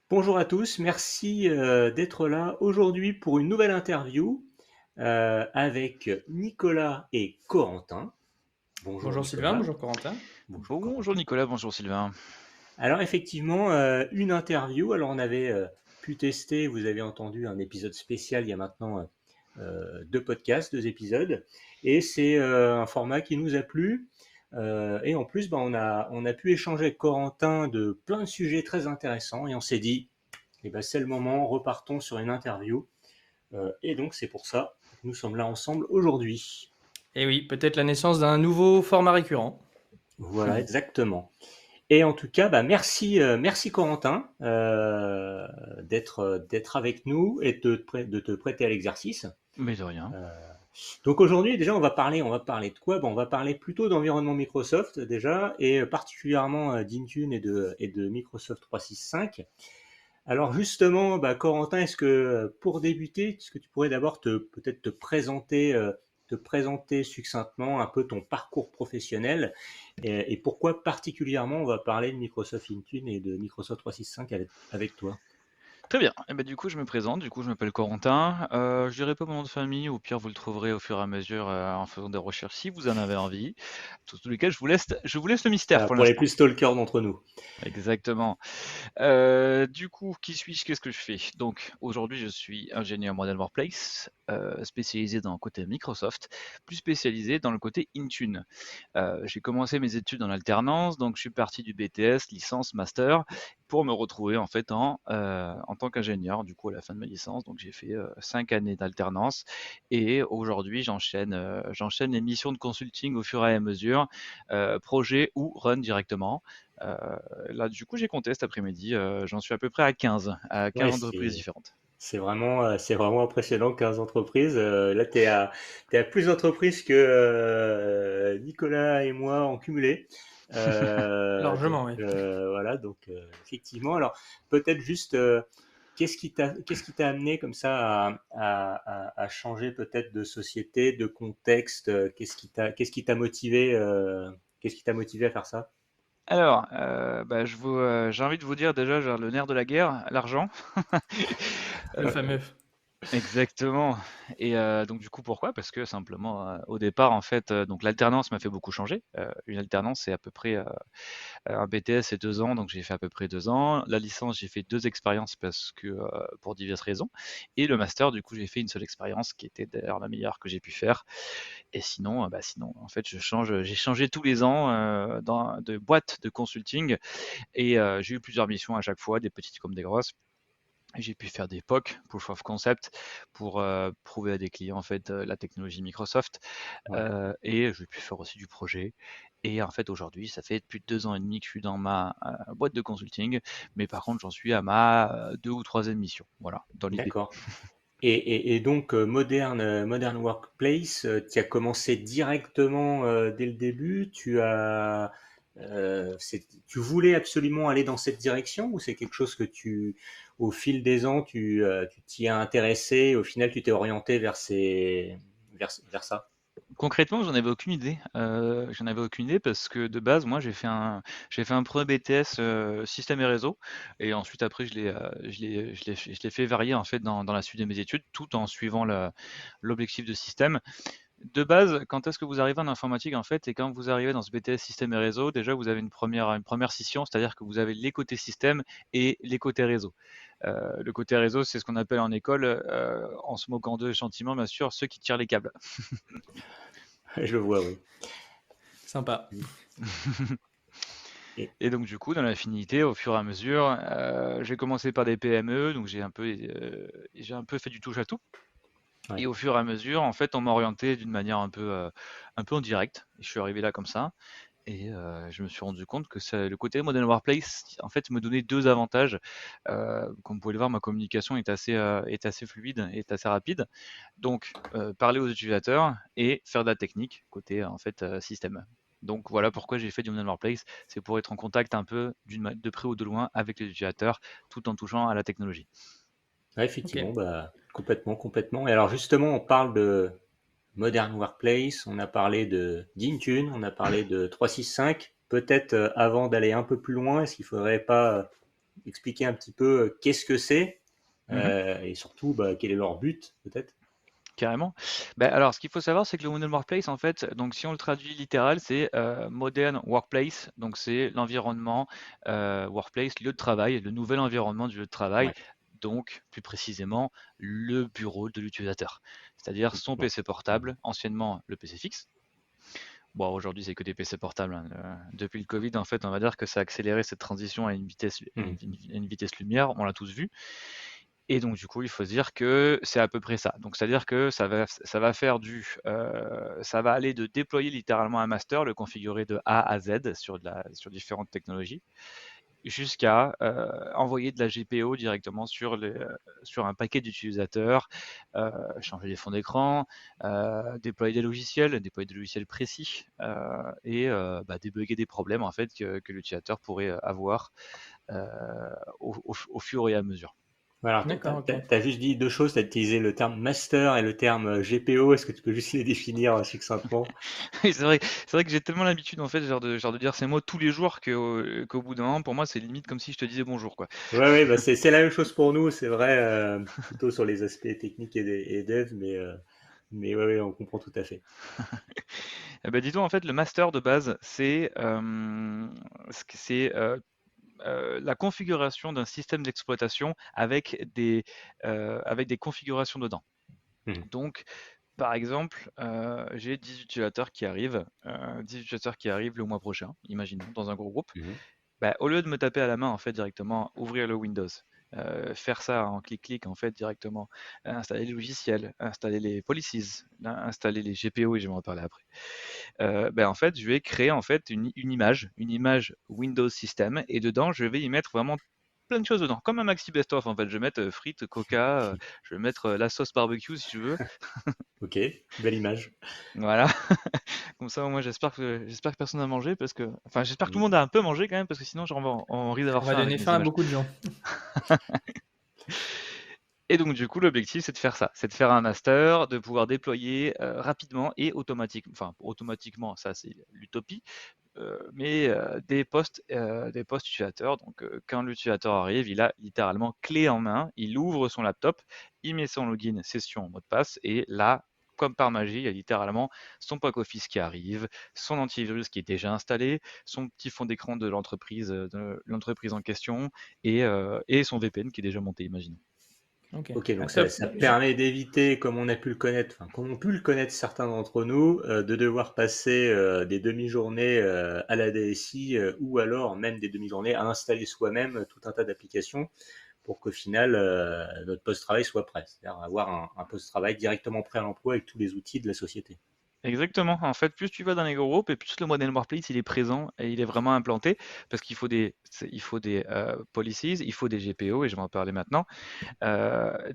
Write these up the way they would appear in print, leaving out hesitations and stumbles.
Bonjour à tous, merci d'être là aujourd'hui pour une nouvelle interview avec Nicolas et Corentin. Bonjour Bonjour Sylvain, Nicolas. bonjour Corentin. Bonjour Bonjour Corentin. Nicolas, bonjour Sylvain. Alors effectivement, une interview. Alors on avait pu tester, vous avez entendu un épisode spécial il y a maintenant deux podcasts, deux épisodes, et c'est un format qui nous a plu. Et en plus, on a pu échanger avec Corentin de plein de sujets très intéressants, et on s'est dit, eh ben, c'est le moment, repartons sur une interview. Et donc c'est pour ça que nous sommes là ensemble aujourd'hui. Et oui, peut-être la naissance d'un nouveau format récurrent. Voilà, exactement. Et en tout cas, merci, merci Corentin d'être avec nous et de te prêter à l'exercice. Mais de rien. Donc aujourd'hui, déjà, on va parler de quoi? Bon, on va parler plutôt d'environnement Microsoft déjà, et particulièrement d'Intune et de Microsoft 365. Alors justement, Corentin, est-ce que pour débuter, est-ce que tu pourrais d'abord peut-être te présenter succinctement un peu ton parcours professionnel et pourquoi particulièrement on va parler de Microsoft Intune et de Microsoft 365 avec toi? Très bien. Et ben, du coup, je me présente. Du coup, je m'appelle Corentin. Je dirai pas mon nom de famille. Au pire, vous le trouverez au fur et à mesure en faisant des recherches si vous en avez envie. Dans tous les cas, je vous laisse le mystère Voilà, pour pour les l'instant. plus stalkers d'entre nous. Exactement. Du coup, qui suis-je? Qu'est-ce que je fais? Donc, aujourd'hui, je suis ingénieur Modern Workplace, spécialisé dans le côté Microsoft, plus spécialisé dans le côté Intune. J'ai commencé mes études en alternance, donc je suis parti du BTS, licence, master, pour me retrouver en fait en tant qu'ingénieur, du coup à la fin de ma licence. Donc j'ai fait 5 années d'alternance et aujourd'hui j'enchaîne les missions de consulting au fur et à mesure, projet ou run directement. Euh, Là du coup j'ai compté cet après-midi, j'en suis à peu près à Ouais, 15 entreprises différentes. c'est vraiment impressionnant, 15 entreprises. Là, t'es à plus d'entreprises que Nicolas et moi en cumulé. Largement, oui. Voilà, donc effectivement. Alors peut-être juste, qu'est-ce qui t'a amené comme ça à changer peut-être de société, de contexte? Qu'est-ce qui t'a motivé, qu'est-ce qui t'a motivé à faire ça? Alors, j'ai envie de vous dire déjà, genre, le nerf de la guerre, l'argent. Le Euh, fameux. Exactement. Et donc du coup pourquoi? Parce que simplement, au départ en fait, donc l'alternance m'a fait beaucoup changer. Une alternance c'est à peu près, un BTS c'est 2 ans, donc j'ai fait à peu près 2 ans. La licence j'ai fait 2 expériences parce que, pour diverses raisons. Et le master du coup j'ai fait une seule expérience qui était d'ailleurs la meilleure que j'ai pu faire. Et sinon, sinon en fait j'ai changé tous les ans, de boîte de consulting et j'ai eu plusieurs missions à chaque fois, des petites comme des grosses. J'ai pu faire des POC, Proof of Concept, pour prouver à des clients en fait la technologie Microsoft, Ouais. et j'ai pu faire aussi du projet. Et en fait aujourd'hui, ça fait plus de 2 ans et demi que je suis dans ma boîte de consulting, mais par contre j'en suis à ma deux ou troisième mission, voilà, dans l'idée. D'accord. Et donc, Modern Workplace, tu as commencé directement dès le début. Tu voulais absolument aller dans cette direction ou c'est quelque chose que au fil des ans, tu t'y as intéressé et au final, tu t'es orienté vers ça? Concrètement, j'en avais aucune idée parce que de base, moi, j'ai fait un premier BTS système et réseau, et ensuite après, je l'ai fait varier en fait dans la suite de mes études, tout en suivant l'objectif de système. De base, quand est-ce que vous arrivez en informatique en fait, et quand vous arrivez dans ce BTS système et réseau, déjà vous avez une première scission, c'est-à-dire que vous avez les côtés système et les côtés réseau. Le côté réseau, c'est ce qu'on appelle en école, en se moquant d'eux gentiment, bien sûr, ceux qui tirent les câbles. Je vois, oui. Sympa. Et, Et donc du coup, dans l'affinité, au fur et à mesure, j'ai commencé par des PME, donc j'ai un peu fait du touche à tout. Et ouais. au fur et à mesure, en fait, on m'a orienté d'une manière un peu en direct. Je suis arrivé là comme ça, et je me suis rendu compte que le côté Modern Workplace, en fait, me donnait deux avantages. Comme vous pouvez le voir, ma communication est assez fluide, est assez rapide. Donc, parler aux utilisateurs et faire de la technique côté en fait système. Donc voilà pourquoi j'ai fait du Modern Workplace, c'est pour être en contact un peu de près ou de loin avec les utilisateurs, tout en touchant à la technologie. Ouais, Ok. effectivement, complètement, complètement. Et alors justement, on parle de Modern Workplace, on a parlé d'Intune, on a parlé de 365. Peut-être avant d'aller un peu plus loin, est-ce qu'il ne faudrait pas expliquer un petit peu qu'est-ce que c'est et surtout quel est leur but peut-être? Carrément. Alors, ce qu'il faut savoir, c'est que le Modern Workplace, en fait, donc si on le traduit littéral, c'est Modern Workplace. Donc, c'est l'environnement Workplace, lieu de travail, le nouvel environnement du lieu de travail. Ouais. Donc, plus précisément, le bureau de l'utilisateur. C'est-à-dire son Ouais. PC portable, anciennement le PC fixe. Bon, aujourd'hui, c'est que des PC portables, hein. Depuis le Covid, en fait, on va dire que ça a accéléré cette transition à une vitesse lumière, on l'a tous vu. Et donc, du coup, il faut se dire que c'est à peu près ça. Donc, c'est-à-dire que ça va faire ça va aller de déployer littéralement un master, le configurer de A à Z sur différentes technologies, jusqu'à envoyer de la GPO directement sur un paquet d'utilisateurs, changer les fonds d'écran, déployer des logiciels précis, et débugger des problèmes en fait que l'utilisateur pourrait avoir au fur et à mesure. Alors, D'accord, ok. tu as juste dit deux choses, tu as utilisé le terme master et le terme GPO, est-ce que tu peux juste les définir succinctement? Oui, c'est vrai que j'ai tellement l'habitude en fait, genre de dire ces mots tous les jours qu'au bout d'un moment, pour moi, c'est limite comme si je te disais bonjour, quoi. Ouais, ouais, c'est la même chose pour nous, c'est vrai, plutôt sur les aspects techniques et dev, mais ouais, ouais, on comprend tout à fait. Dis-toi, en fait, le master de base, c'est la configuration d'un système d'exploitation avec des configurations dedans. Mhm. Donc, par exemple, j'ai 10 utilisateurs qui arrivent, le mois prochain, imaginons, dans un gros groupe. Mhm. Au lieu de me taper à la main, en fait, directement, ouvrir le Windows, faire ça en clic-clic, en fait, directement, installer les logiciels, installer les policies, installer les GPO, et je vais en parler après. En fait, je vais créer en fait une image Windows System, et dedans, je vais y mettre vraiment plein de choses dedans, comme un maxi best-of en fait. Je vais mettre frites, coca, je vais mettre la sauce barbecue si tu veux. Ok, belle image. Voilà. Comme ça, moi, j'espère que personne n'a mangé enfin, j'espère que tout le monde a un peu mangé quand même, parce que sinon, on risque d'avoir On va faim avec donner mes faim à images. beaucoup de gens. Et donc, du coup, l'objectif, c'est de faire ça. C'est de faire un master, de pouvoir déployer rapidement et automatiquement, ça, c'est l'utopie, mais des postes utilisateurs. Donc, quand l'utilisateur arrive, il a littéralement clé en main, il ouvre son laptop, il met son login, session, mot de passe, et là, comme par magie, il y a littéralement son pack office qui arrive, son antivirus qui est déjà installé, son petit fond d'écran de l'entreprise en question, et son VPN qui est déjà monté, imaginons. Ok, donc Top. ça permet d'éviter, comme on a pu le connaître, enfin, comme ont pu le connaître certains d'entre nous, de devoir passer des demi-journées à la DSI ou alors même des demi-journées à installer soi-même tout un tas d'applications pour qu'au final notre poste-travail soit prêt, c'est-à-dire avoir un poste-travail directement prêt à l'emploi avec tous les outils de la société. Exactement. En fait, plus tu vas dans les groupes et plus le modèle Workplace il est présent et il est vraiment implanté, parce qu'il faut des policies, il faut des GPO, et je vais en parler maintenant,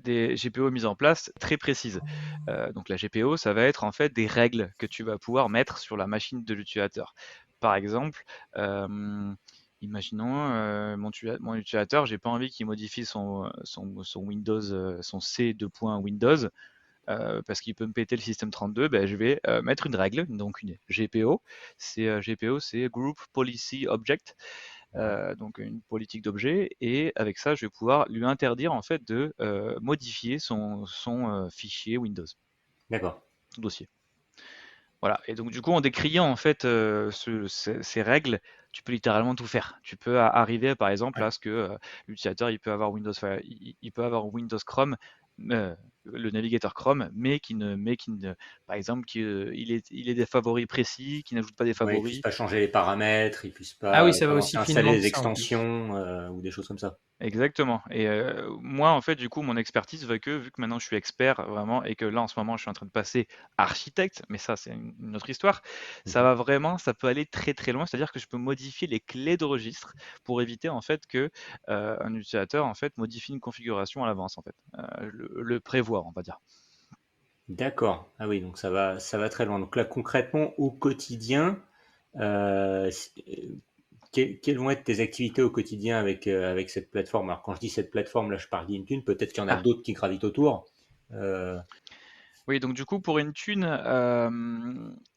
des GPO mises en place très précises. Donc la GPO, ça va être en fait des règles que tu vas pouvoir mettre sur la machine de l'utilisateur. Par exemple, imaginons mon utilisateur, j'ai pas envie qu'il modifie son Windows, son C2. Windows, parce qu'il peut me péter le système 32, je vais mettre une règle, donc une GPO. GPO, c'est Group Policy Object, donc une politique d'objet, et avec ça, je vais pouvoir lui interdire en fait de modifier son fichier Windows, D'accord. son dossier. Voilà. Et donc du coup, en décriant en fait ces règles, tu peux littéralement tout faire. Tu peux arriver par exemple Ouais. à ce que l'utilisateur il peut avoir il peut avoir Windows Chrome, le navigateur Chrome, par exemple, il est des favoris précis, qui n'ajoute pas des Ouais, ils puissent favoris. pas changer les paramètres, ils puissent Ah pas oui, ça va commencer aussi à installer finement que des ça en plus. extensions ou des choses comme ça. Exactement. Et moi, en fait, du coup, mon expertise va que, vu que maintenant je suis expert vraiment, et que là, en ce moment, je suis en train de passer architecte, mais ça, c'est une autre histoire, Mhm. ça peut aller très très loin, c'est-à-dire que je peux modifier les clés de registre pour éviter, en fait, que un utilisateur, en fait, modifie une configuration à l'avance, en fait. Le prévoir, on va dire. D'accord. Ah oui, donc ça va très loin. Donc là, concrètement, au quotidien, quelles vont être tes activités au quotidien avec cette plateforme? Alors, quand je dis cette plateforme, là, je parle d'Intune. Peut-être qu'il y en a Ah, d'autres qui gravitent autour. Euh, Oui, donc du coup, pour Intune,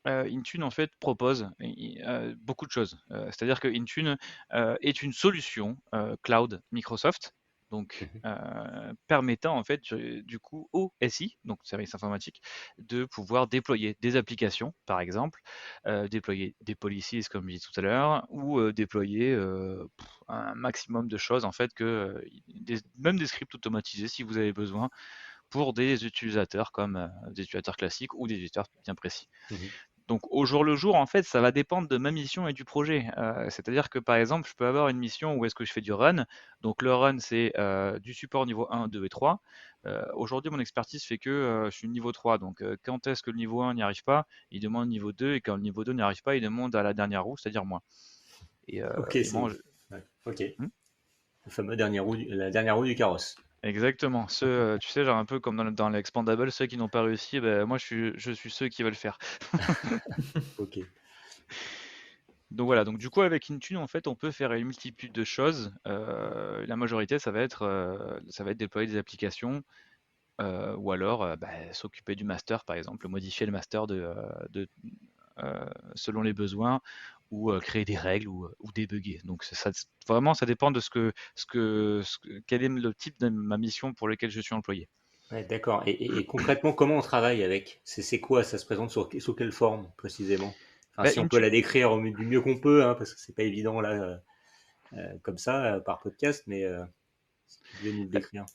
Intune en fait propose beaucoup de choses. C'est-à-dire que Intune est une solution cloud Microsoft, donc Mhm. permettant en fait du coup au SI, donc service informatique, de pouvoir déployer des applications, par exemple, déployer des policies comme je disais tout à l'heure, ou déployer un maximum de choses en fait même des scripts automatisés si vous avez besoin pour des utilisateurs comme des utilisateurs classiques ou des utilisateurs bien précis. Mhm. Donc au jour le jour, en fait, ça va dépendre de ma mission et du projet. C'est-à-dire que par exemple, je peux avoir une mission où est-ce que je fais du run. Donc le run, c'est du support niveau 1, 2 et 3. Aujourd'hui, mon expertise fait que je suis niveau 3. Donc quand est-ce que le niveau 1 n'y arrive pas, il demande niveau 2. Et quand le niveau 2 n'y arrive pas, il demande à la dernière roue, c'est-à-dire moi. Et, Ok, et moi, ouais, ok. Hmm. Le fameux la dernière roue du carrosse. Exactement. Ceux, tu sais, genre un peu comme dans l'Expandable, ceux qui n'ont pas réussi, ben, moi je suis ceux qui veulent faire. Ok. Donc voilà, donc du coup avec Intune en fait on peut faire une multitude de choses. La majorité ça va être déployer des applications ou alors s'occuper du master par exemple, modifier le master selon les besoins ou créer des règles ou débugger. Donc vraiment ça dépend de quel est le type de ma mission pour lequel je suis employé. Ouais, d'accord. Et concrètement, comment on travaille avec? C'est quoi? Ça se présente sous quelle forme précisément? Enfin, Bah, si on peut la Intune, décrire du mieux qu'on peut, hein, parce que c'est pas évident là, comme ça, par podcast, mais si tu devais nous le décrire.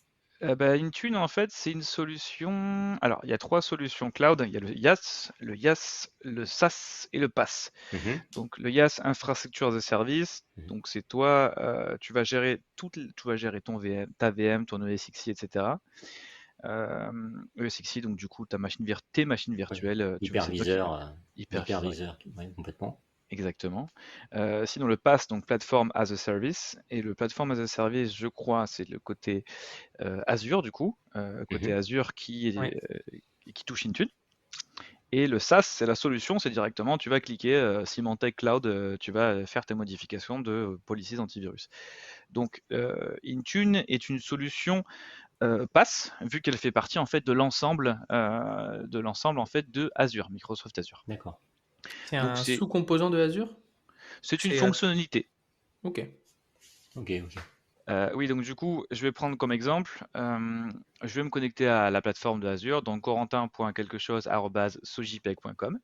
Intune, en fait, c'est une solution. Alors, il y a trois solutions cloud. Il y a le IaaS, le SaaS et le PaaS. Mhm, Donc, le IaaS, Infrastructure as a Service. mhm. Donc, c'est toi, tu vas gérer tu vas gérer ton VM, ta VM, ton ESXi, etc. ESXi, donc du coup, tes machines Ouais. virtuelles, c'est toi qui hyperviseur. Hyperviseur, ouais, complètement. Exactement. Sinon, le PaaS, donc Platform as a Service. Et le Platform as a Service, je crois, c'est le côté Azure du coup, côté Mhm. Azure Oui. qui touche Intune. Et le SaaS, c'est la solution, c'est directement, tu vas cliquer Symantec Cloud, tu vas faire tes modifications de policies antivirus. Donc Intune est une solution PaaS, vu qu'elle fait partie en fait de l'ensemble en fait de Azure, Microsoft Azure. D'accord. C'est Donc un c'est sous-composant de Azure? c'est une C'est fonctionnalité. ok. Ok, ok. Oui, donc du coup, je vais prendre comme exemple, je vais me connecter à la plateforme de Azure, donc corentin.quelque-chose@sogipec.com.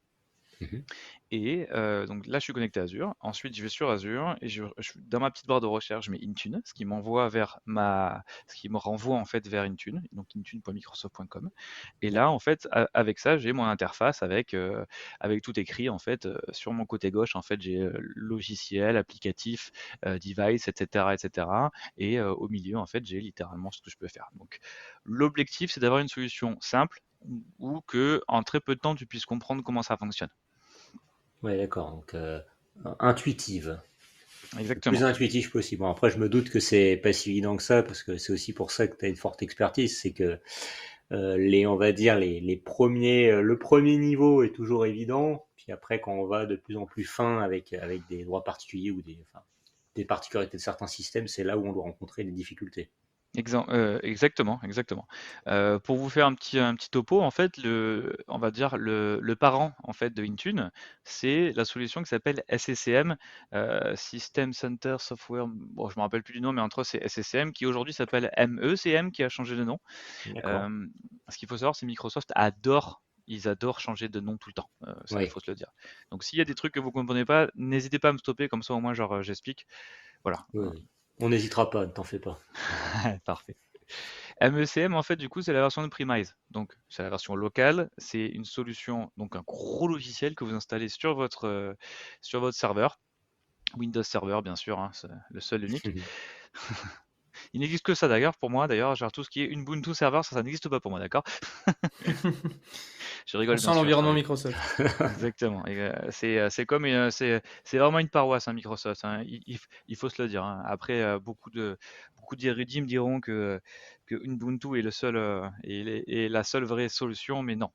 Mhm. Et donc là, je suis connecté à Azure. Ensuite, je vais sur Azure et dans ma petite barre de recherche, je mets Intune, ce qui me renvoie en fait vers Intune, donc intune.microsoft.com. Et là, en fait, avec ça, j'ai mon interface avec tout écrit en fait. Sur mon côté gauche, en fait, j'ai logiciel, applicatif, device, etc., etc. Et cetera. Et au milieu, en fait, j'ai littéralement ce que je peux faire. Donc, l'objectif, c'est d'avoir une solution simple ou que en très peu de temps, tu puisses comprendre comment ça fonctionne. Ouais, d'accord. Donc, intuitive. Le plus Exactement. intuitif possible. Bon, après, je me doute que c'est pas si évident que ça, parce que c'est aussi pour ça que tu as une forte expertise. C'est que on va dire, le premier niveau est toujours évident. Puis après, quand on va de plus en plus fin avec des droits particuliers ou enfin, des particularités de certains systèmes, c'est là où on doit rencontrer des difficultés. Exactement, exactement. Pour vous faire un petit topo, en fait, on va dire le parent en fait de Intune, c'est la solution qui s'appelle SCCM, System Center Software. Bon, je me rappelle plus du nom, mais entre eux c'est SCCM qui aujourd'hui s'appelle MECM qui a changé de nom. D'accord. Euh, Ce qu'il faut savoir, c'est que Microsoft ils adorent changer de nom tout le temps. Ça, il Oui. faut se le dire. Donc, s'il y a des trucs que vous comprenez pas, n'hésitez pas à me stopper, comme ça au moins, genre, j'explique. Voilà. Oui, oui. On n'hésitera pas, ne t'en fais pas. Parfait. MECM, en fait, du coup, c'est la version de Premise. Donc, c'est la version locale. C'est une solution, donc un gros logiciel que vous installez sur votre serveur. Windows Server, bien sûr, hein, c'est le seul unique. Il n'existe que ça d'ailleurs pour moi. D'ailleurs, genre tout ce qui est Ubuntu Server, ça n'existe pas pour moi, d'accord? Je On rigole, bien sent sûr, je l'environnement rigole. Microsoft. Exactement. Et, c'est vraiment une paroisse, hein, Microsoft, hein. Il faut se le dire, hein. Après, beaucoup d'érudits me diront que Ubuntu est est la seule vraie solution, mais non.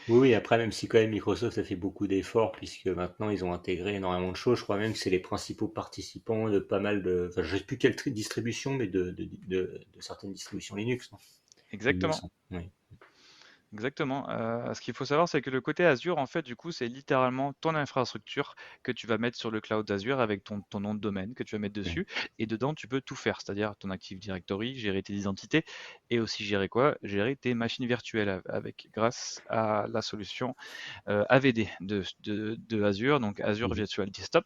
Oui, oui, après, même si quand même Microsoft a fait beaucoup d'efforts, puisque maintenant ils ont intégré énormément de choses, je crois même que c'est les principaux participants de pas mal enfin, je sais plus quelle distribution, mais de certaines distributions Linux, non? Il me Exactement. semble. Oui. Exactement. Ce qu'il faut savoir, c'est que le côté Azure, en fait, du coup, c'est littéralement ton infrastructure que tu vas mettre sur le cloud Azure avec ton nom de domaine que tu vas mettre Mhm. dessus. Et dedans, tu peux tout faire, c'est-à-dire ton Active Directory, gérer tes identités et aussi gérer quoi? Gérer tes machines virtuelles avec, grâce à la solution AVD de Azure, donc Azure Mhm. Virtual Desktop.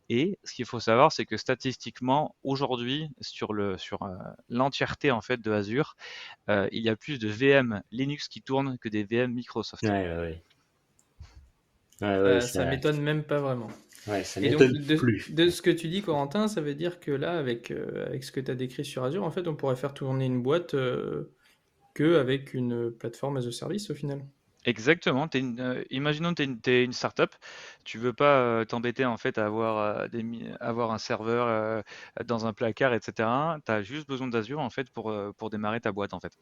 Et ce qu'il faut savoir, c'est que statistiquement, aujourd'hui, sur l'entièreté en fait de Azure, il y a plus de VM Linux qui tournent que des VM Ouais, Microsoft. ouais, ouais. Ouais, ouais, Ça m'étonne même pas vraiment. ouais, ça Et donc, m'étonne plus. de ce que tu dis, Corentin, ça veut dire que là, avec ce que tu as décrit sur Azure, en fait, on pourrait faire tourner une boîte que avec une plateforme as a service au final. Exactement. Imaginons que t'es une startup, tu veux pas t'embêter en fait à avoir, avoir un serveur dans un placard, etc. Tu as juste besoin d'Azure en fait pour démarrer ta boîte en fait.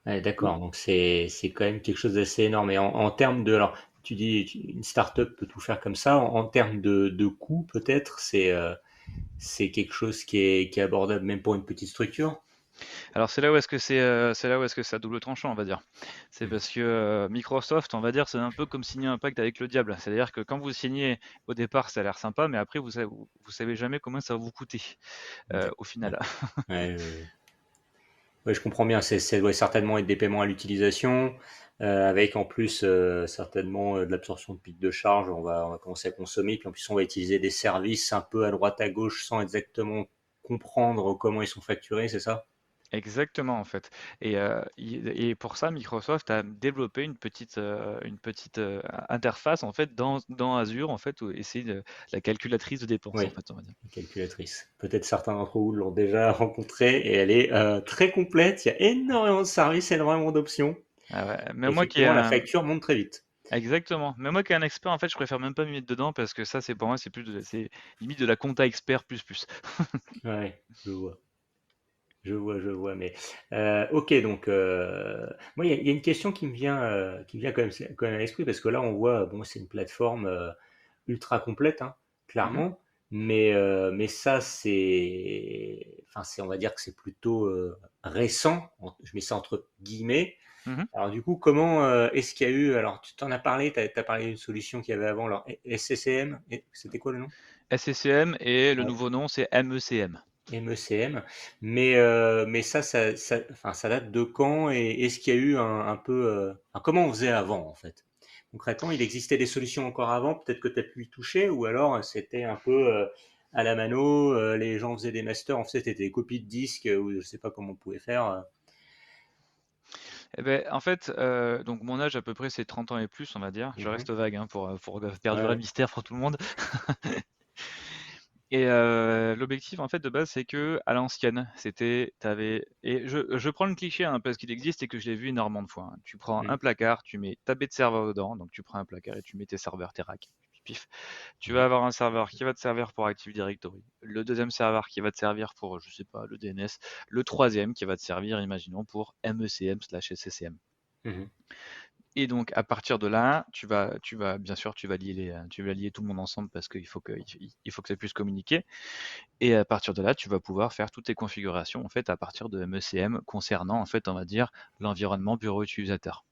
Ouais, d'accord, donc c'est quand même quelque chose d'assez énorme. Et en termes de, alors, tu dis une start-up peut tout faire comme ça. En termes de coût, peut-être, c'est quelque chose qui est abordable même pour une petite structure. Alors c'est là où est-ce que c'est à double tranchant, on va dire. C'est parce que Microsoft, on va dire, c'est un peu comme signer un pacte avec le diable. C'est-à-dire que quand vous signez au départ, ça a l'air sympa, mais après vous savez jamais combien ça va vous coûter au Ouais, final. ouais, ouais. Ouais, je comprends bien. Ça doit certainement être des paiements à l'utilisation, avec en plus certainement de l'absorption de pics de charge. On va commencer à consommer, puis en plus on va utiliser des services un peu à droite à gauche sans exactement comprendre comment ils sont facturés, c'est ça? Exactement, en fait. Et pour ça, Microsoft a développé une petite interface en fait dans Azure en fait, et c'est la calculatrice de dépenses en Oui, fait, on va dire. une calculatrice. Peut-être certains d'entre vous l'ont déjà rencontrée et elle est très complète. Il y a énormément de services, énormément d'options. Ah ouais, Et effectivement, la facture monte très vite. exactement. Mais moi qui est un expert, en fait, je préfère même pas m'y mettre dedans parce que ça, c'est pour moi, c'est limite de la compta expert plus plus. Ouais, je vois. Je vois, mais ok, donc moi il y a une question qui me vient quand même à l'esprit parce que là on voit bon c'est une plateforme ultra complète hein, Mhm, clairement, mais ça c'est on va dire que c'est plutôt récent, je mets ça entre guillemets. mhm. Alors du coup comment est-ce qu'il y a eu alors tu t'en as parlé, t'as parlé d'une solution qu'il y avait avant alors SCCM, c'était quoi le nom? SCCM et le nouveau nom, c'est MECM. MECM. Mais enfin, ça date de quand et est-ce qu'il y a eu un peu. Enfin, comment on faisait avant en fait? Concrètement, il existait des solutions encore avant, peut-être que tu as pu y toucher, ou alors c'était un peu à la mano, les gens faisaient des masters, en fait c'était des copies de disques, ou je sais pas comment on pouvait faire. Eh ben, en fait, donc mon âge à peu près c'est 30 ans et plus, on va dire. Je Mhm. reste vague hein, pour Ouais, perdurer le ouais. mystère pour tout le monde. Et l'objectif en fait de base, c'est que à l'ancienne, c'était t'avais et je prends le cliché, hein, parce qu'il existe et que je l'ai vu énormément de fois, hein. Tu prends un Mhm. placard, tu mets ta baie de serveur dedans, donc tu prends un placard et tu mets tes serveurs, tes racks, pif, pif. Tu vas Mhm. avoir un serveur qui va te servir pour Active Directory, le deuxième serveur qui va te servir pour, je sais pas, le DNS, le troisième qui va te servir, imaginons, pour MECM/SCCM. Mhm. Et donc à partir de là, tu vas bien sûr, tu vas lier tout le monde ensemble parce qu'il faut il faut que ça puisse communiquer. Et à partir de là, tu vas pouvoir faire toutes tes configurations en fait à partir de MECM concernant en fait, on va dire, l'environnement bureau utilisateur.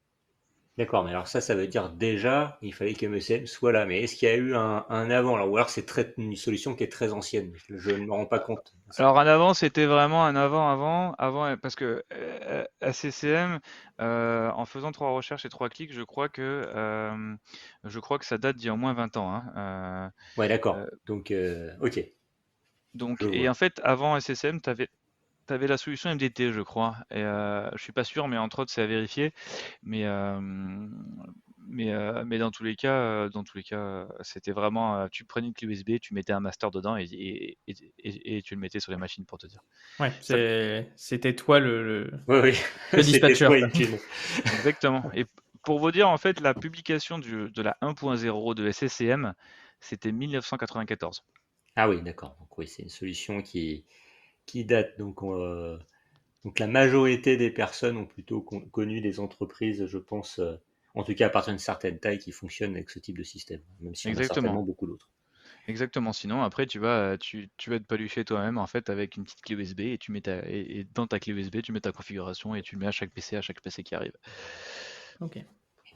D'accord, mais alors ça veut dire déjà, il fallait que MECM soit là. Mais est-ce qu'il y a eu un avant, alors, ou alors c'est une solution qui est très ancienne, je ne me rends pas compte. Alors un avant, c'était vraiment un avant, parce que SCCM, en faisant 3 recherches et 3 clics, je crois que ça date d'il y a au moins 20 ans, hein. Ouais, Euh, d'accord. Donc, ok, je donc, et vois. en fait, avant SCCM, tu avais la solution MDT, je crois. Et je suis pas sûr, mais entre autres, c'est à vérifier. Mais, mais dans tous les cas, c'était vraiment, tu prenais une clé USB, tu mettais un master dedans et tu le mettais sur les machines pour te dire. Ouais, Ça- c'était toi Oui, le oui, c'était dispatcher, toi quoi. Intune. Exactement. Et pour vous dire, en fait, la publication de la 1.0 de SCCM, c'était 1994. Ah oui, d'accord. Donc oui, c'est une solution qui date. Donc la majorité des personnes ont plutôt connu des entreprises, je pense, en tout cas à partir d'une certaine taille, qui fonctionnent avec ce type de système, même si on a Exactement. certainement beaucoup d'autres. Exactement. Sinon, après, tu vas te palucher toi-même en fait avec une petite clé USB et et dans ta clé USB, tu mets ta configuration et tu le mets à chaque PC qui arrive. Ok.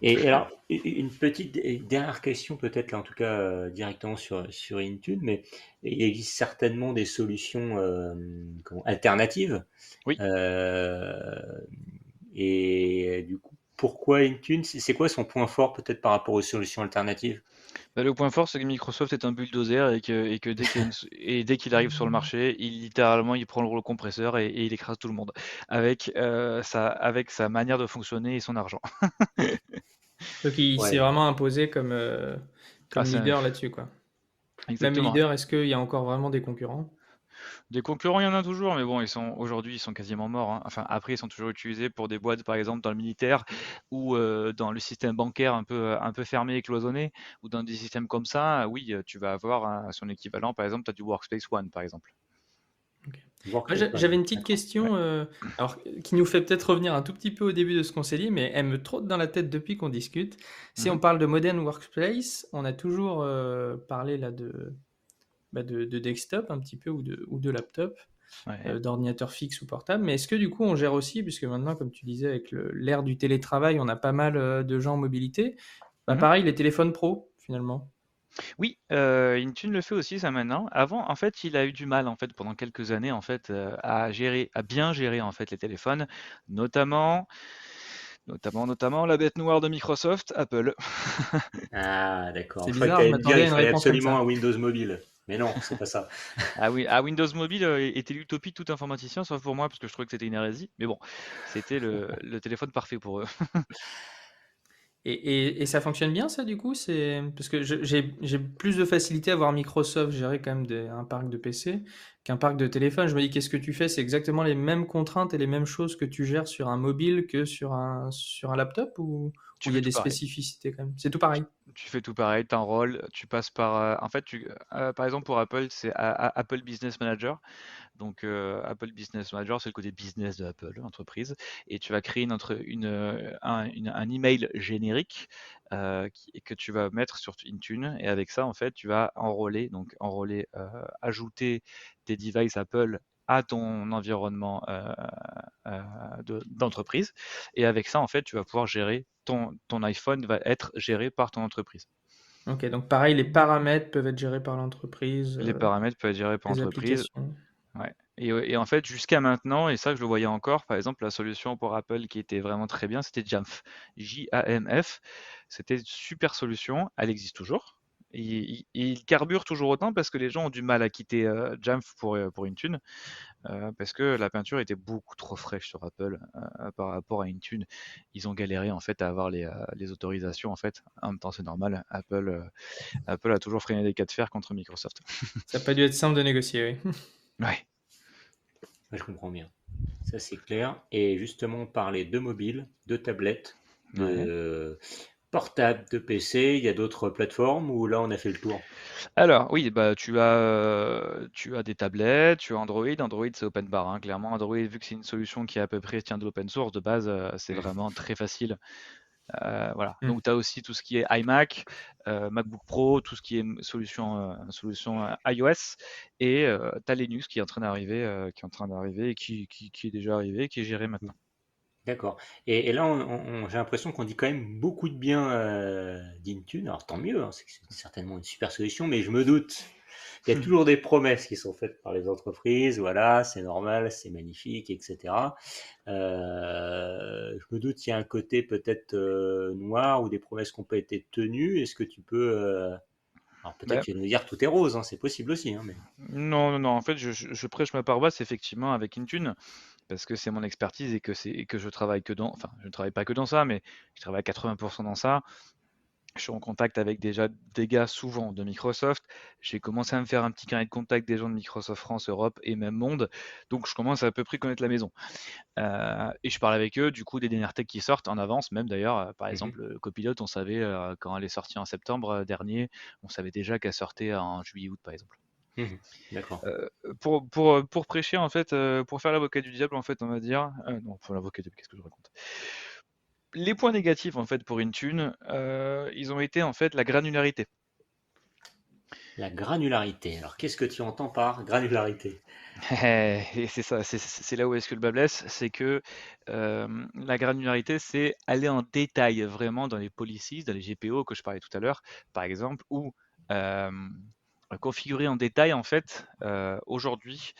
Et alors, une petite dernière question peut-être, là, en tout cas directement sur Intune, mais il existe certainement des solutions alternatives. Oui. Euh, et du coup, pourquoi Intune? C'est quoi son point fort peut-être par rapport aux solutions alternatives? Bah, le point fort, c'est que Microsoft est un bulldozer et que dès qu'il arrive sur le marché, littéralement, il prend le rouleau compresseur et il écrase tout le monde avec sa manière de fonctionner et son argent. Donc il s'est Ouais. vraiment imposé comme, Ah, comme leader là-dessus, quoi. Même exactement. leader, est-ce qu'il y a encore vraiment des concurrents? Des concurrents, il y en a toujours, mais bon, aujourd'hui, ils sont quasiment morts, hein. Enfin, après, ils sont toujours utilisés pour des boîtes, par exemple, dans le militaire ou dans le système bancaire un peu fermé et cloisonné, ou dans des systèmes comme ça, oui, tu vas avoir son équivalent. Par exemple, tu as du Workspace ONE, par exemple. Ok. Moi, Workspace j'avais ONE, une petite d'accord. Ouais. question, alors qui nous fait peut-être revenir un tout petit peu au début de ce qu'on s'est dit, mais elle me trotte dans la tête depuis qu'on discute. Si on Mhm. parle de Modern Workplace, on a toujours parlé là de desktop un petit peu ou de laptop, Ouais. d'ordinateur fixe ou portable. Mais est-ce que du coup on gère aussi, puisque maintenant, comme tu disais, avec l'ère du télétravail, on a pas mal de gens en mobilité, bah Mhm. pareil, les téléphones pro finalement. Oui, Intune le fait aussi ça maintenant. Avant, en fait, il a eu du mal en fait pendant quelques années en fait à bien gérer en fait les téléphones, notamment, notamment la bête noire de Microsoft, Apple. Ah, d'accord. C'est Je croyais que bizarre, tu je allais me dire m'attendais il à une fallait réponse comme absolument un ça. Windows Mobile. Mais non, c'est pas ça. Ah oui, ah, Windows Mobile était l'utopie de tout informaticien, sauf pour moi, parce que je trouvais que c'était une hérésie. Mais bon, c'était le téléphone parfait pour eux. Et ça fonctionne bien, ça, du coup? C'est parce que j'ai plus de facilité à voir Microsoft gérer quand même un parc de PC qu'un parc de téléphone. Je me dis, qu'est-ce que tu fais? C'est exactement les mêmes contraintes et les mêmes choses que tu gères sur un mobile que sur un laptop ou Tu il y fais a des tout pareil. spécificités quand même? C'est tout pareil. Tu fais tout pareil, t'enrôles, tu passes par. En fait, par exemple, pour Apple, c'est Apple Business Manager. Donc, Apple Business Manager, c'est le côté business de Apple, l'entreprise. Et tu vas créer un email générique que tu vas mettre sur Intune. Et avec ça, en fait, tu vas ajouter tes devices Apple à ton environnement d'entreprise. Et avec ça, en fait, tu vas pouvoir gérer ton iPhone va être géré par ton entreprise. Ok, donc pareil, les paramètres peuvent être gérés par l'entreprise, Les paramètres peuvent être gérés par les entreprise. applications. Ouais. Et en fait, jusqu'à maintenant, et ça je le voyais encore, par exemple, la solution pour Apple qui était vraiment très bien, c'était Jamf. Jamf. C'était une super solution. Elle existe toujours. Il carbure toujours autant parce que les gens ont du mal à quitter Jamf pour Intune. Parce que la peinture était beaucoup trop fraîche sur Apple par rapport à Intune. Ils ont galéré en fait à avoir les autorisations en fait. En même temps, c'est normal. Apple a toujours freiné des cas de fer contre Microsoft. Ça n'a pas dû être simple de négocier, oui. Ouais. Ouais, je comprends bien. Ça, c'est clair. Et justement, on parlait de mobile, de tablette, Ouais. de portable, de PC. Il y a d'autres plateformes où là, on a fait le tour. Alors oui, bah tu as des tablettes, tu as Android. Android c'est open bar, hein. Clairement, Android vu que c'est une solution qui à peu près tient de l'open source de base, c'est Hmm. vraiment très facile. Voilà. Hmm. Donc tu as aussi tout ce qui est iMac, MacBook Pro, tout ce qui est solution iOS, et tu as Linux qui est en train d'arriver et qui est déjà arrivé, qui est géré maintenant. D'accord. Et là, j'ai l'impression qu'on dit quand même beaucoup de bien d'Intune. Alors tant mieux, hein, c'est certainement une super solution, mais je me doute, il y a toujours des promesses qui sont faites par les entreprises. Voilà, c'est normal, c'est magnifique, etc. Je me doute qu'il y a un côté peut-être noir ou des promesses qui n'ont pas été tenues. Est-ce que tu peux... alors peut-être Bah, tu vas nous dire tout est rose, hein, c'est possible aussi, hein, mais... non, non, non, en fait, je prêche ma paroisse effectivement avec Intune, parce que c'est mon expertise et que je travaille que dans, enfin, je ne travaille pas que dans ça, mais je travaille à 80% dans ça. Je suis en contact avec déjà des gars souvent de Microsoft. J'ai commencé à me faire un petit carnet de contact des gens de Microsoft France, Europe et même monde. Donc je commence à peu près connaître la maison. Et je parle avec eux du coup des dernières tech qui sortent en avance, même d'ailleurs. Par Mhm, exemple, Copilot, on savait quand elle est sortie en septembre dernier, on savait déjà qu'elle sortait en juillet-août par exemple. mhm. D'accord. Euh, pour prêcher en fait, pour faire l'avocat du diable en fait, on va dire. Non, pour l'avocat du diable, qu'est-ce que je raconte? Les points négatifs en fait pour Intune, ils ont été en fait la granularité. La granularité. Alors, qu'est-ce que tu entends par granularité? Et c'est ça, c'est là où est-ce que le bât blesse, c'est que la granularité, c'est aller en détail vraiment dans les policies, dans les GPO que je parlais tout à l'heure, par exemple, ou configurer en détail en fait aujourd'hui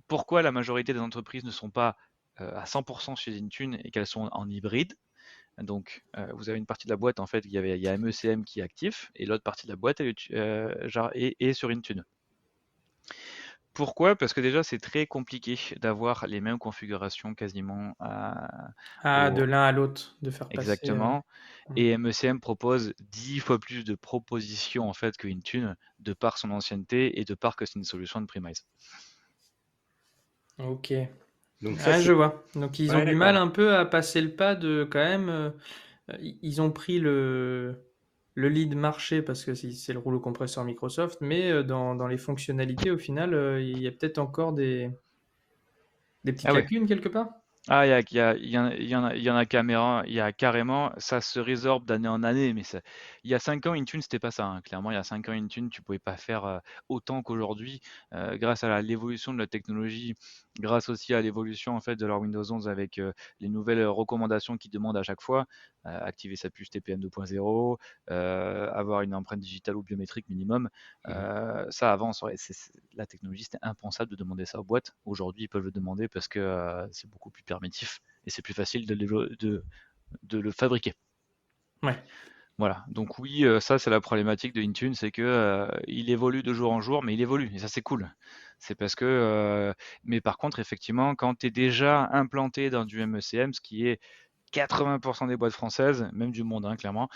pourquoi la majorité des entreprises ne sont pas à 100% chez Intune et qu'elles sont en hybride. Donc, vous avez une partie de la boîte en fait, il y a MECM qui est actif et l'autre partie de la boîte est sur Intune. Pourquoi? Parce que déjà, c'est très compliqué d'avoir les mêmes configurations quasiment De au... l'un à l'autre, de faire passer. Exactement. Et MECM propose 10 fois plus de propositions en fait que Intune, de par son ancienneté et de par que c'est une solution de premise. Ok. Donc ça, Ah, c'est... je vois. Donc ils ont Ouais, du mal d'accord. un peu à passer le pas de quand même. Ils ont pris le lead marché parce que c'est le rouleau compresseur Microsoft, mais dans les fonctionnalités, au final, il y a peut-être encore des petites Ah ouais. lacunes quelque part. Ah, il y en a caméra, il y a carrément, ça se résorbe d'année en année, mais il y a 5 ans, Intune, c'était pas ça, hein. Clairement, il y a 5 ans, Intune, tu pouvais pas faire autant qu'aujourd'hui, grâce à l'évolution de la technologie, grâce aussi à l'évolution en fait de leur Windows 11 avec les nouvelles recommandations qui demandent à chaque fois, activer sa puce TPM 2.0, avoir une empreinte digitale ou biométrique minimum. Ça, avant, la technologie, c'était impensable de demander ça aux boîtes. Aujourd'hui, ils peuvent le demander parce que c'est beaucoup plus permissif et c'est plus facile de le fabriquer. Ouais. Voilà, donc oui, ça c'est la problématique de Intune, c'est que il évolue de jour en jour, mais il évolue, et ça c'est cool. C'est parce que, mais par contre, effectivement, quand tu es déjà implanté dans du MECM, ce qui est 80% des boîtes françaises, même du monde, hein, clairement,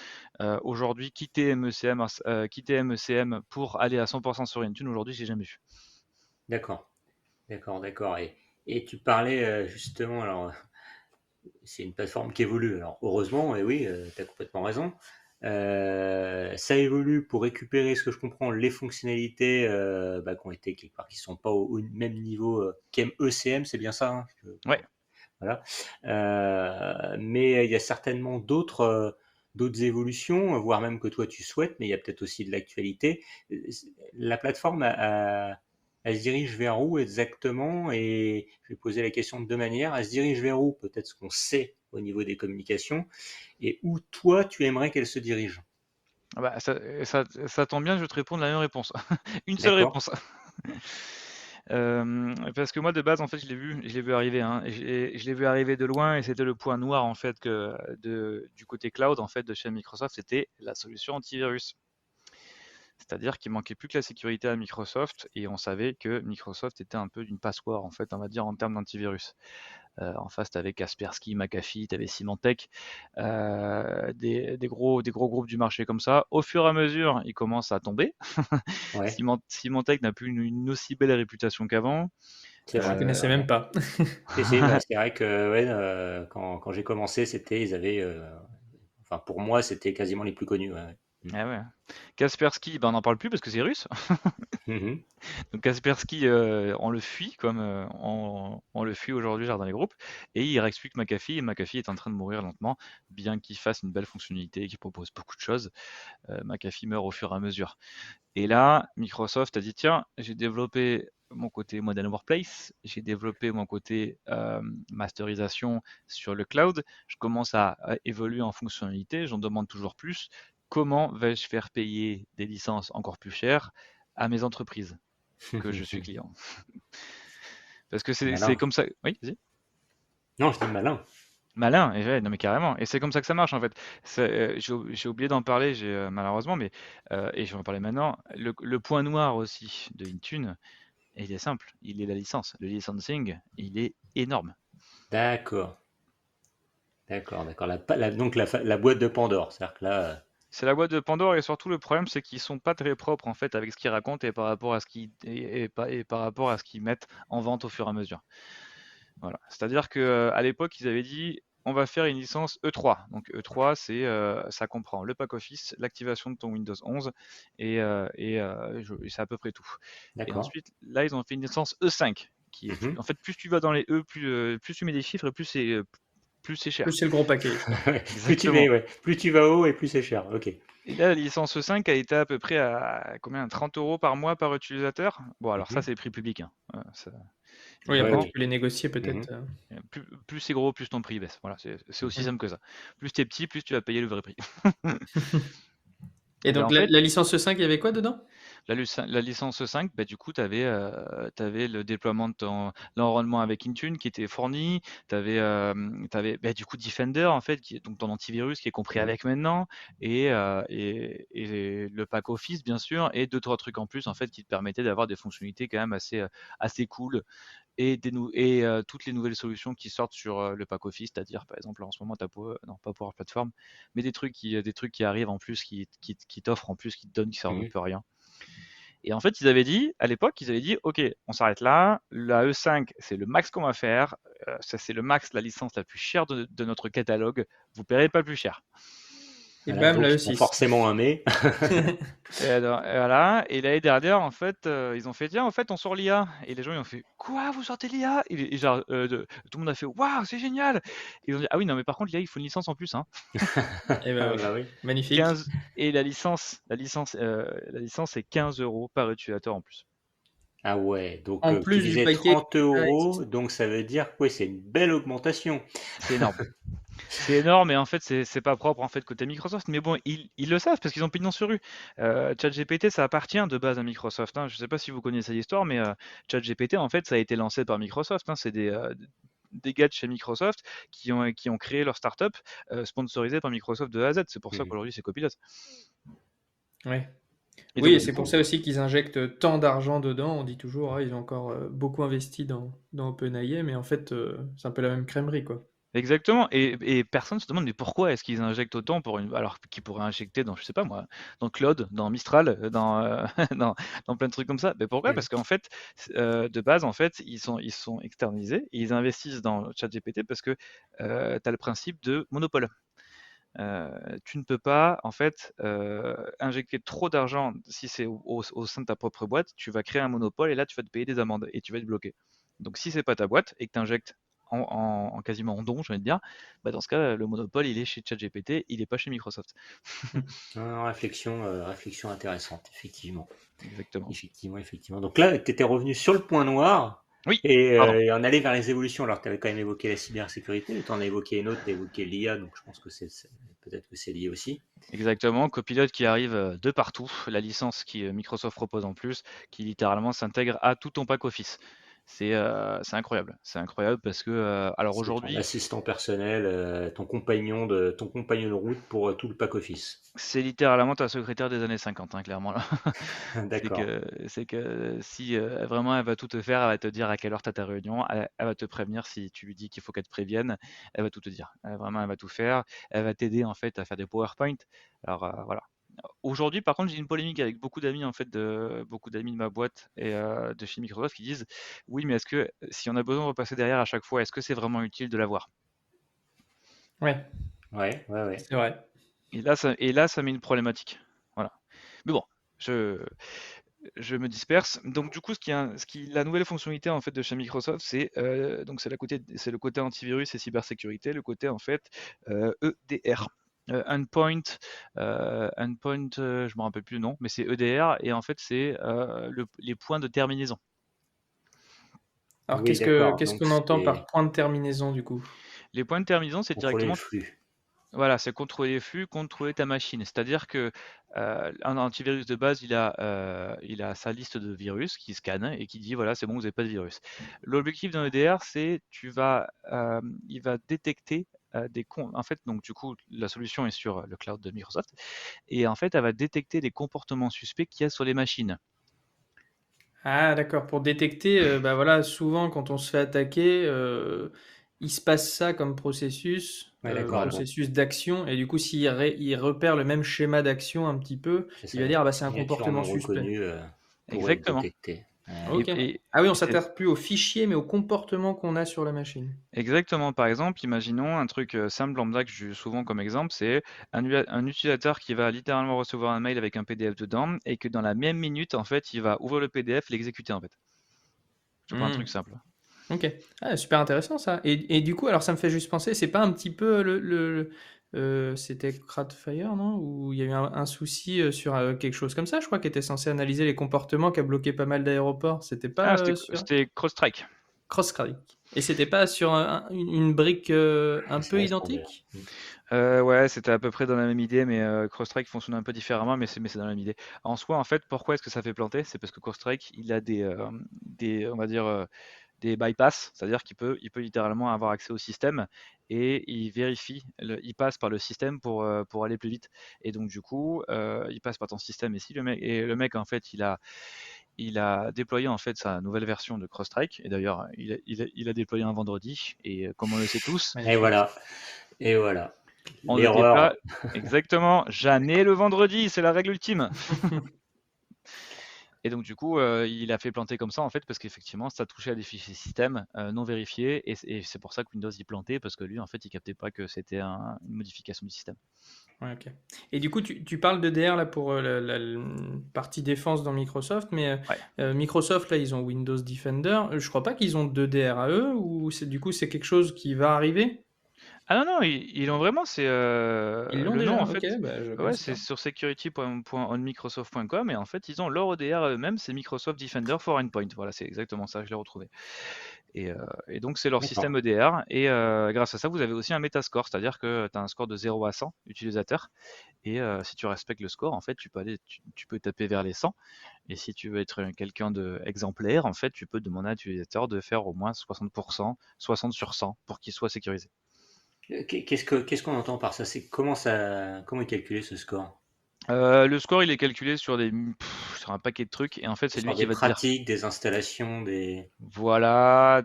aujourd'hui, quitter MECM pour aller à 100% sur Intune, aujourd'hui, j'ai jamais vu. D'accord, d'accord, d'accord. Et tu parlais justement, alors c'est une plateforme qui évolue. Alors heureusement, et oui, tu as complètement raison. Ça évolue pour récupérer, ce que je comprends, les fonctionnalités qui ont été quelque part, qui sont pas au même niveau qu'ECM, c'est bien ça, hein, Ouais. voilà. Mais il y a certainement d'autres évolutions, voire même que toi tu souhaites, mais il y a peut-être aussi de l'actualité. La plateforme, elle se dirige vers où exactement? Et je vais poser la question de deux manières. Elle se dirige vers où? Peut-être ce qu'on sait au niveau des communications, et où toi tu aimerais qu'elle se dirige. Ah bah, ça tombe bien, je vais te répondre la même réponse. Une seule D'accord. réponse. Parce que moi de base en fait je l'ai vu arriver, hein, et je l'ai vu arriver de loin et c'était le point noir en fait du côté cloud en fait de chez Microsoft, c'était la solution antivirus. C'est-à-dire qu'il manquait plus que la sécurité à Microsoft et on savait que Microsoft était un peu d'une passoire en fait, on va dire en termes d'antivirus. En face, tu avais Kaspersky, McAfee, tu avais Symantec, des gros groupes du marché comme ça. Au fur et à mesure, ils commencent à tomber. Ouais, Symantec n'a plus une aussi belle réputation qu'avant. c'est Je ne vrai. connaissais même pas. C'est vrai que ouais, quand j'ai commencé, ils avaient, enfin pour moi, c'était quasiment les plus connus. Ouais. Ah ouais. Kaspersky, ben on n'en parle plus parce que c'est russe. Mhm. Donc Kaspersky, on le fuit comme on le fuit aujourd'hui genre dans les groupes. Et il reste plus que McAfee. Et McAfee est en train de mourir lentement, bien qu'il fasse une belle fonctionnalité et qu'il propose beaucoup de choses. McAfee meurt au fur et à mesure. Et là, Microsoft a dit, tiens, j'ai développé mon côté Modern Workplace, j'ai développé mon côté masterisation sur le cloud, je commence à évoluer en fonctionnalité, j'en demande toujours plus. Comment vais-je faire payer des licences encore plus chères à mes entreprises que je suis client? Parce que c'est Malin. comme ça. Oui, vas-y. Non, je dis malin. Malin, et ouais, non mais carrément. Et c'est comme ça que ça marche en fait. J'ai oublié d'en parler, malheureusement, mais et je vais en parler maintenant. Le point noir aussi de Intune, et il est simple, il est la licence. Le licensing, il est énorme. D'accord, d'accord. Donc la boîte de Pandore, c'est-à-dire que là, C'est la boîte de Pandore et surtout le problème c'est qu'ils sont pas très propres en fait avec ce qu'ils racontent et par rapport à ce qu'ils et par rapport à ce qu'ils mettent en vente au fur et à mesure. Voilà. C'est-à-dire que à l'époque ils avaient dit on va faire une licence E3. Donc E3 ça comprend le pack office, l'activation de ton Windows 11 et c'est à peu près tout. Et d'accord. ensuite là ils ont fait une licence E5 qui est Mhm. en fait plus tu vas dans les E plus tu mets des chiffres et plus c'est plus c'est cher. Plus c'est le gros package, quoi. Ouais, Exactement. plus tu vas haut et plus c'est cher. Ok. Et là, la licence 5 a été à peu près à combien? 30 € par mois par utilisateur. Bon, alors ça, Mhm. c'est le prix public, hein. Ça, Oui, après, Ouais, évidemment, tu peux les négocier oui. peut-être. plus c'est gros, plus ton prix baisse. Voilà, c'est aussi Mm. simple que ça. Plus t'es petit, plus tu vas payer le vrai prix. Et Et ben donc, en la, fait, la licence 5, il y avait quoi dedans? la licence 5, bah, du coup, tu avais, le déploiement de l'environnement avec Intune qui était fourni. Tu avais, bah, du coup Defender, en fait, qui est donc ton antivirus qui est compris Mhm. avec maintenant, et le pack Office, bien sûr, et 2-3 trucs en plus, en fait, qui te permettaient d'avoir des fonctionnalités quand même assez cool, et toutes les nouvelles solutions qui sortent sur le pack Office, c'est-à-dire par exemple en ce moment non pas Power Platform, mais des trucs qui arrivent en plus, qui t'offrent en plus, qui te donnent, qui servent un Mhm. peu à rien. Et en fait, ils avaient dit, à l'époque, ok, on s'arrête là, la E5, c'est le max qu'on va faire, ça c'est le max, la licence la plus chère de notre catalogue, vous ne paierez pas plus cher. Et Voilà, bam, la donc ils ont E6. forcément un mais. Et voilà, et l'année dernière, en fait, ils ont fait, tiens, en fait, on sort l'IA. Et les gens, ils ont fait, quoi, vous sortez l'IA? Et genre, tout le monde a fait, waouh, c'est génial! Et ils ont dit, ah oui, non, mais par contre, l'IA, il faut une licence en plus, hein. Et ben Ah oui, bah oui. magnifique. 15, et la licence, c'est 15 € par utilisateur en plus. Ah ouais, donc En tu plus du disais paquet 30 RX. euros, donc ça veut dire que c'est une belle augmentation. C'est énorme. C'est énorme, et en fait, c'est pas propre en fait côté Microsoft. Mais bon, ils le savent parce qu'ils ont pignon sur rue. ChatGPT, ça appartient de base à Microsoft, hein. Je sais pas si vous connaissez l'histoire, mais ChatGPT, en fait, ça a été lancé par Microsoft, hein. C'est des gars de chez Microsoft qui ont créé leur startup, sponsorisée par Microsoft de A à Z. C'est pour ça Mhm. qu'aujourd'hui, c'est Copilot. Ouais. Et Oui, donc, et du c'est pour coup, ça aussi qu'ils injectent tant d'argent dedans. On dit toujours, ah, ils ont encore beaucoup investi dans OpenAI, mais en fait, c'est un peu la même crèmerie, quoi. exactement, et personne se demande mais pourquoi est-ce qu'ils injectent autant alors qu'ils pourraient injecter dans, je sais pas moi, dans Claude, dans Mistral, dans plein de trucs comme ça. Mais pourquoi? Mhm. Parce qu'en fait, de base, en fait, ils sont externalisés, et ils investissent dans ChatGPT parce que tu as le principe de monopole. Tu ne peux pas, en fait, injecter trop d'argent si c'est au sein de ta propre boîte. Tu vas créer un monopole, et là, tu vas te payer des amendes et tu vas être bloqué. Donc, si c'est pas ta boîte et que tu injectes quasiment en don, je vais te dire, bah, dans ce cas, le monopole, il est chez ChatGPT, il n'est pas chez Microsoft. Réflexion intéressante, effectivement. Exactement. Effectivement. Donc là, tu étais revenu sur le point noir Oui, et pardon. on allait vers les évolutions. Alors, tu avais quand même évoqué la cybersécurité, mais tu en as évoqué une autre, tu as évoqué l'IA, donc je pense que peut-être que c'est lié aussi. Exactement, Copilot qui arrive de partout, la licence qui Microsoft propose en plus, qui littéralement s'intègre à tout ton pack Office. C'est incroyable parce que alors C'est ton aujourd'hui, assistant personnel, ton compagnon de route pour tout le pack office. c'est littéralement ta secrétaire des années 50, hein, clairement là. C'est D'accord. que c'est que si vraiment elle va tout te faire, elle va te dire à quelle heure tu as ta réunion, elle va te prévenir si tu lui dis qu'il faut qu'elle te prévienne, elle va tout te dire. Vraiment, elle va tout faire, elle va t'aider en fait à faire des PowerPoint. Alors voilà. Aujourd'hui, par contre, j'ai une polémique avec beaucoup d'amis en fait, beaucoup d'amis de ma boîte et de chez Microsoft, qui disent oui, mais est-ce que si on a besoin de repasser derrière à chaque fois, est-ce que c'est vraiment utile de l'avoir? Ouais, Ouais, ouais, ouais. c'est vrai. Et là, ça met une problématique. Voilà. Mais bon, je, je me disperse. Donc du coup, la nouvelle fonctionnalité en fait de chez Microsoft, c'est le côté antivirus et cybersécurité, le côté en fait EDR. Je me rappelle plus le nom, mais c'est EDR, et en fait c'est les points de terminaison. Alors, Oui, qu'est-ce d'accord. qu'est-ce Donc qu'on entend c'est par point de terminaison, du coup? Les points de terminaison, c'est contrôler le directement, flux. voilà, c'est contrôler les flux, contrôler ta machine. C'est-à-dire que un antivirus de base, il a sa liste de virus qui scanne et qui dit voilà, c'est bon, vous n'avez pas de virus. L'objectif d'un EDR, c'est il va détecter des comptes. En fait, donc du coup, la solution est sur le cloud de Microsoft, et en fait, elle va détecter des comportements suspects qu'il y a sur les machines. Ah, d'accord, pour détecter, bah voilà, souvent quand on se fait attaquer, il se passe ça comme processus, Ouais, d'accord. Donc processus d'action, et du coup, il repère le même schéma d'action un petit peu, c'est il ça, va il y a dire, ah une bah c'est un signature comportement non suspect. reconnue pour être Exactement. détectée. Et, Ok. et- Ah oui, on et c'est s'attarde plus au fichier, mais au comportement qu'on a sur la machine. Exactement. Par exemple, imaginons un truc simple lambda que je use souvent comme exemple, c'est un utilisateur qui va littéralement recevoir un mail avec un PDF dedans, et que dans la même minute, en fait, il va ouvrir le PDF, l'exécuter en fait. Je prends un truc Hmm. simple. Ok. Ah, super intéressant ça. Et du coup, alors ça me fait juste penser, c'est pas un petit peu c'était Cradfire, non? Où il y a eu un souci sur quelque chose comme ça, je crois, qui était censé analyser les comportements, qui a bloqué pas mal d'aéroports. C'était Ah, pas c'était sur CrowdStrike. CrossCrike. Et c'était pas sur une brique un Ça peu laisse tomber. identique? Ouais, c'était à peu près dans la même idée, mais CrowdStrike fonctionne un peu différemment, mais c'est dans la même idée. En soi, en fait, pourquoi est-ce que ça fait planter? C'est parce que CrowdStrike, il a on va dire, des bypass, c'est-à-dire qu'il peut littéralement avoir accès au système et il passe par le système pour aller plus vite. Et donc du coup, il passe par ton système. Et si le mec en fait, il a déployé en fait sa nouvelle version de CrowdStrike. Et d'ailleurs, il a déployé un vendredi. Et comme on le sait tous, Et voilà. Et voilà. on ne déploie L'erreur. exactement jamais le vendredi. C'est la règle ultime. Et donc du coup, il a fait planter comme ça en fait parce qu'effectivement, ça touchait à des fichiers système non vérifiés et c'est pour ça que Windows y plantait parce que lui en fait, il captait pas que c'était une modification du système. Ouais, ok. Et du coup, tu parles de DR là pour la partie défense dans Microsoft, mais Ouais. Microsoft là, ils ont Windows Defender. Je crois pas qu'ils ont de DR à eux, ou du coup c'est quelque chose qui va arriver? Ah non, non, ils l'ont vraiment, c'est Ils l'ont le nom déjà? en Ok, fait. bah je Ouais, connaissais c'est pas. sur security.onmicrosoft.com et en fait, ils ont leur ODR eux-mêmes, c'est Microsoft Defender for Endpoint. Voilà, c'est exactement ça, je l'ai retrouvé. Et donc, c'est leur système D'accord. EDR. Et grâce à ça, vous avez aussi un Metascore, c'est-à-dire que tu as un score de 0 à 100 utilisateurs. Et si tu respectes le score, en fait, tu peux taper vers les 100. Et si tu veux être quelqu'un de exemplaire, en fait, tu peux demander à l'utilisateur de faire au moins 60%, 60 sur 100 pour qu'il soit sécurisé. Qu'est-ce qu'on entend par ça? C'est comment est calculé ce score? Le score, il est calculé sur un paquet de trucs. Et en fait, c'est lui Sur qui des va te dire, pratiques, des installations, des. voilà,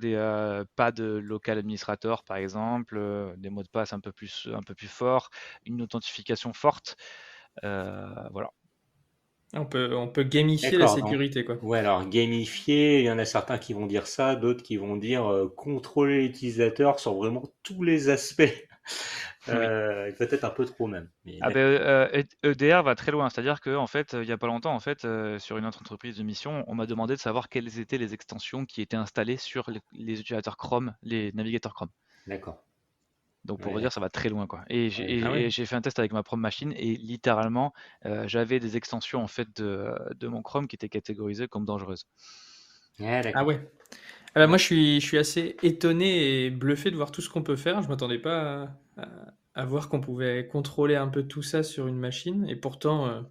pas de local administrator, par exemple, des mots de passe un peu plus forts, une authentification forte. Voilà. On peut gamifier la D'accord, donc. sécurité, quoi. Ouais, alors gamifier, il y en a certains qui vont dire ça, d'autres qui vont dire contrôler l'utilisateur sur vraiment tous les aspects. Oui. Peut-être un peu trop même. Mais Ah ben, d'accord. EDR va très loin. C'est-à-dire que, en fait, il y a pas longtemps, en fait, sur une autre entreprise de mission, on m'a demandé de savoir quelles étaient les extensions qui étaient installées sur les utilisateurs Chrome, les navigateurs Chrome. D'accord. Donc pour Ouais, vous dire, ça d'accord. va très loin, quoi. Et j'ai Ouais, Ah et- ouais. et j'ai fait un test avec ma propre machine et littéralement, j'avais des extensions en fait de mon Chrome qui étaient catégorisées comme dangereuses. ouais, Ah d'accord. ouais. Ah bah, moi, Ouais. je suis assez étonné et bluffé de voir tout ce qu'on peut faire. Je m'attendais pas à voir qu'on pouvait contrôler un peu tout ça sur une machine. Et pourtant,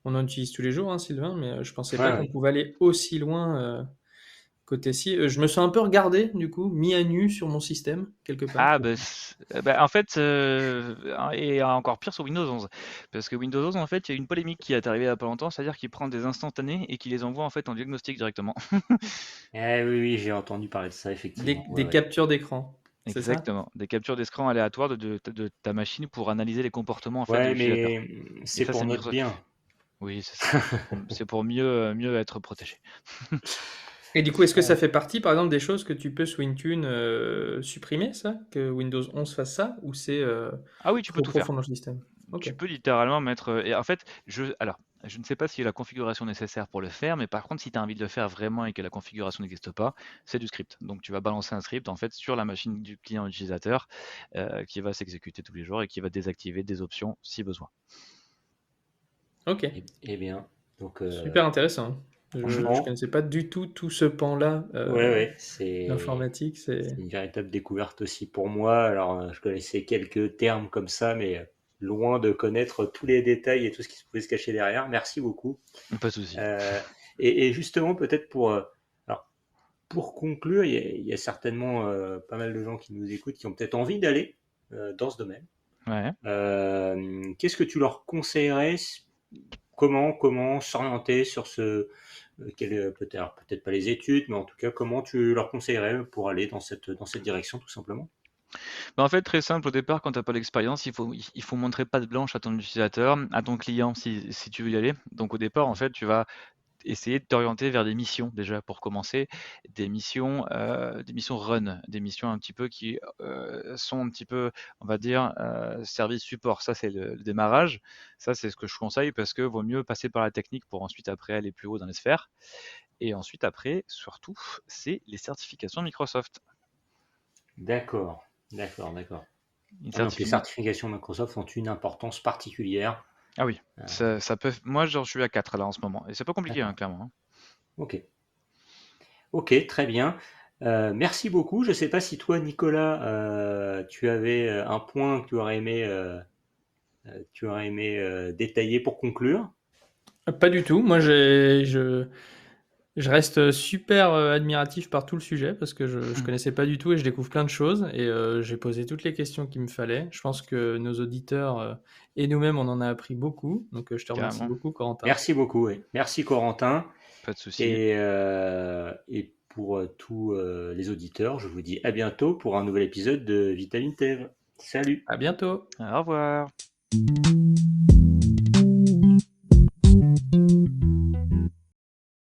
on en utilise tous les jours, hein, Sylvain, mais je pensais Ouais, pas qu'on ouais. pouvait aller aussi loin côté ci. Je me suis un peu regardé, du coup, mis à nu sur mon système, quelque part. Ah bah, en fait, et encore pire sur Windows 11. Parce que Windows 11, en fait, il y a une polémique qui est arrivée il y a pas longtemps, c'est-à-dire qu'il prend des instantanés et qu'il les envoie en fait en diagnostic directement. Oui, oui, j'ai entendu parler de ça, Des, effectivement. Ouais, des ouais. captures d'écran, c'est ça? Exactement. Des captures d'écran aléatoires de ta machine pour analyser les comportements en fait de Ouais, l'utilisateur. mais Et c'est ça, pour c'est notre Microsoft. bien. Oui, c'est ça. C'est pour mieux être protégé. Et du coup, est-ce que ça Ouais. fait partie, par exemple, des choses que tu peux sous Intune supprimer, ça? Que Windows 11 fasse ça? Ou c'est Ah oui, tu peux trop tout faire. profond dans le système? Ok. Tu peux littéralement mettre. Et en fait, je ne sais pas s'il y a la configuration nécessaire pour le faire, mais par contre, si tu as envie de le faire vraiment et que la configuration n'existe pas, c'est du script. Donc tu vas balancer un script en fait sur la machine du client utilisateur qui va s'exécuter tous les jours et qui va désactiver des options si besoin. Ok. Eh bien, donc Super intéressant. Je franchement, connaissais pas du tout tout ce pan-là ouais, ouais, l'informatique. c'est une véritable découverte aussi pour moi. Alors, je connaissais quelques termes comme ça, mais loin de connaître tous les détails et tout ce qui pouvait se cacher derrière. Merci beaucoup. Pas de souci. Euh, et justement, peut-être alors, pour conclure, il y a certainement pas mal de gens qui nous écoutent qui ont peut-être envie d'aller dans ce domaine. Ouais. Qu'est-ce que tu leur conseillerais? Comment s'orienter sur peut-être pas les études, mais en tout cas, comment tu leur conseillerais pour aller dans cette direction, tout simplement? Bah, en fait, très simple, au départ, quand tu as pas l'expérience, il faut montrer patte blanche à ton utilisateur, à ton client si tu veux y aller. Donc au départ, en fait, tu vas essayer de t'orienter vers des missions déjà pour commencer, des missions run, des missions un petit peu qui sont un petit peu, on va dire, service support. Ça, c'est le démarrage. Ça, c'est ce que je conseille parce que vaut mieux passer par la technique pour ensuite après aller plus haut dans les sphères. Et ensuite, après, surtout, c'est les certifications Microsoft. D'accord, d'accord. Une Donc les certifi- certifications Microsoft ont une importance particulière. Ah oui, Euh, ça peut. Moi, j'en suis à 4 là en ce moment. Et c'est pas compliqué, hein, d'accord. clairement. Hein. Ok. Ok, très bien. Merci beaucoup. Je ne sais pas si toi, Nicolas, tu avais un point que tu aurais aimé détailler pour conclure. Pas du tout. Moi, je reste super admiratif par tout le sujet parce que je connaissais pas du tout et je découvre plein de choses et j'ai posé toutes les questions qu'il me fallait. Je pense que nos auditeurs et nous-mêmes, on en a appris beaucoup. Donc, je te remercie Carrément. beaucoup, Corentin. Merci beaucoup. Oui. Merci Corentin. Pas de souci. Et pour tous les auditeurs, je vous dis à bientôt pour un nouvel épisode de Vitamin Tev. Salut! À bientôt. Au revoir.